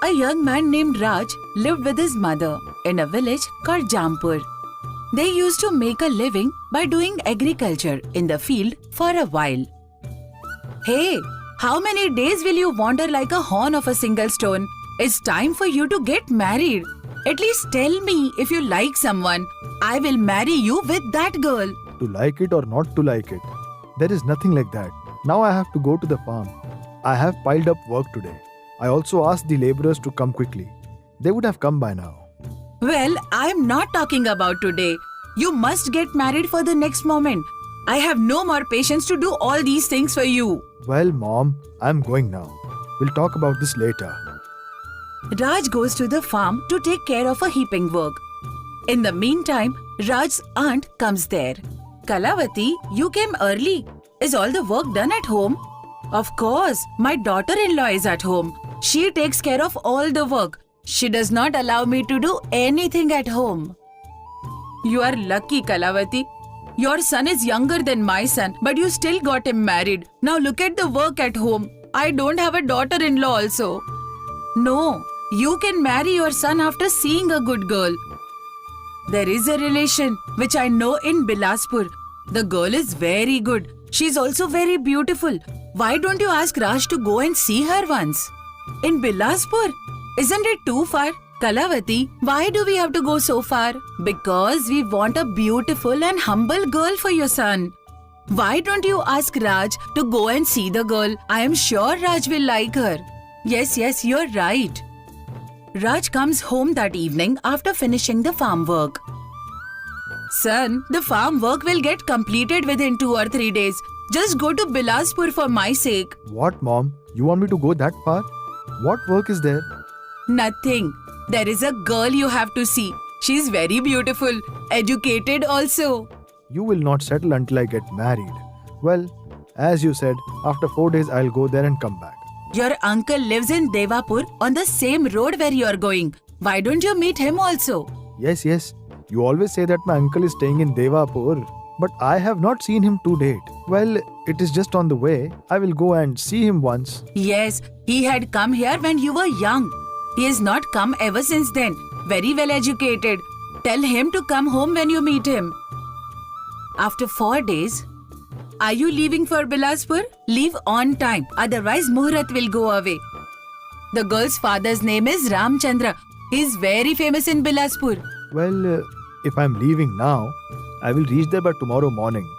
A young man named Raj lived with his mother in a village called Jampur. They used to make a living by doing agriculture in the field for a while. Hey, how many days will you wander like a horn of a single stone? It's time for you to get married. At least tell me if you like someone. I will marry you with that girl. To like it or not to like it. There is nothing like that. Now I have to go to the farm. I have piled up work today. I also asked the laborers to come quickly. They would have come by now. Well, I'm not talking about today. You must get married for the next moment. I have no more patience to do all these things for you. Well, Mom, I'm going now. We'll talk about this later. Raj goes to the farm to take care of a heaping work. In the meantime, Raj's aunt comes there. Kalavati, you came early. Is all the work done at home? Of course, my daughter-in-law is at home. She takes care of all the work. She does not allow me to do anything at home. You are lucky, Kalavati. Your son is younger than my son, but you still got him married. Now look at the work at home. I don't have a daughter-in-law also. No, you can marry your son after seeing a good girl. There is a relation which I know in Bilaspur. The girl is very good. She is also very beautiful. Why don't you ask Raj to go and see her once? In Bilaspur? Isn't it too far? Kalavati, why do we have to go so far? Because we want a beautiful and humble girl for your son. Why don't you ask Raj to go and see the girl? I am sure Raj will like her. Yes, you're right. Raj comes home that evening after finishing the farm work. Son, the farm work will get completed within 2 or 3 days. Just go to Bilaspur for my sake. What, Mom? You want me to go that far? What work is there? Nothing. There is a girl you have to see. She's very beautiful, educated also. You will not settle until I get married. Well, as you said, after 4 days I'll go there and come back. Your uncle lives in Devapur on the same road where you are going. Why don't you meet him also? Yes. You always say that my uncle is staying in Devapur, but I have not seen him to date. Well, it is just on the way. I will go and see him once. Yes, he had come here when you were young. He has not come ever since then. Very well educated. Tell him to come home when you meet him. After 4 days, are you leaving for Bilaspur? Leave on time, otherwise Muhurat will go away. The girl's father's name is Ramchandra. He is very famous in Bilaspur. Well, if I'm leaving now, I will reach there by tomorrow morning.